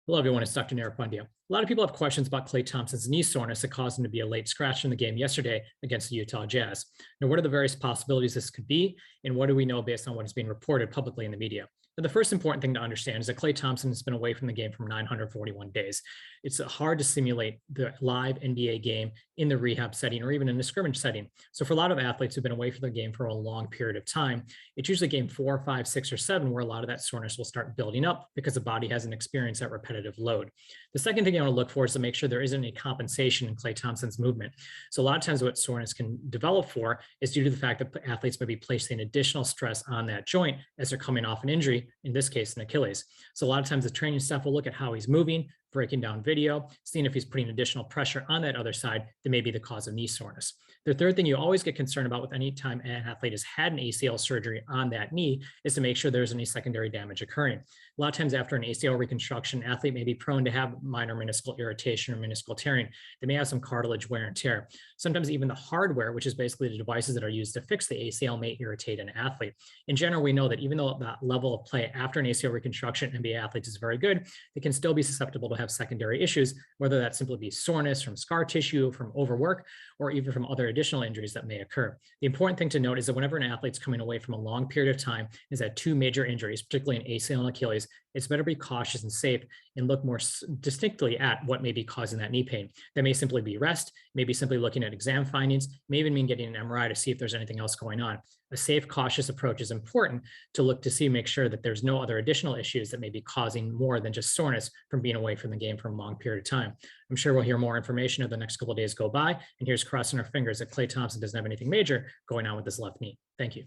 Hello, everyone. It's Dr. Narapundia. A lot of people have questions about Klay Thompson's knee soreness that caused him to be a late scratch in the game yesterday against the Utah Jazz. Now, what are the various possibilities this could be, and what do we know based on what is being reported publicly in the media? Now, the first important thing to understand is that Klay Thompson has been away from the game for 941 days. It's hard to simulate the live NBA game in the rehab setting or even in a scrimmage setting. So for a lot of athletes who've been away from the game for a long period of time, it's usually game 4, 5, 6, or 7 where a lot of that soreness will start building up because the body hasn't experienced that repetitive load. The second thing you want to look for is to make sure there isn't any compensation in Klay Thompson's movement. So a lot of times what soreness can develop for is due to the fact that athletes may be placing additional stress on that joint as they're coming off an injury, in this case, an Achilles. So a lot of times the training staff will look at how he's moving, breaking down video, seeing if he's putting additional pressure on that other side that may be the cause of knee soreness. The third thing you always get concerned about with any time an athlete has had an ACL surgery on that knee is to make sure there's any secondary damage occurring. A lot of times after an ACL reconstruction, an athlete may be prone to have minor meniscal irritation or meniscal tearing. They may have some cartilage wear and tear. Sometimes even the hardware, which is basically the devices that are used to fix the ACL, may irritate an athlete. In general, we know that even though that level of play after an ACL reconstruction in NBA athletes is very good, they can still be susceptible to have secondary issues, whether that simply be soreness from scar tissue, from overwork, or even from other additional injuries that may occur. The important thing to note is that whenever an athlete's coming away from a long period of time, is that two major injuries, particularly an ACL and Achilles, it's better to be cautious and safe and look more distinctly at what may be causing that knee pain. That may simply be rest, maybe simply looking at exam findings, may even mean getting an MRI to see if there's anything else going on. A safe, cautious approach is important to look to see, make sure that there's no other additional issues that may be causing more than just soreness from being away from the game for a long period of time. I'm sure we'll hear more information as the next couple of days go by, and here's crossing our fingers that Klay Thompson doesn't have anything major going on with his left knee. Thank you.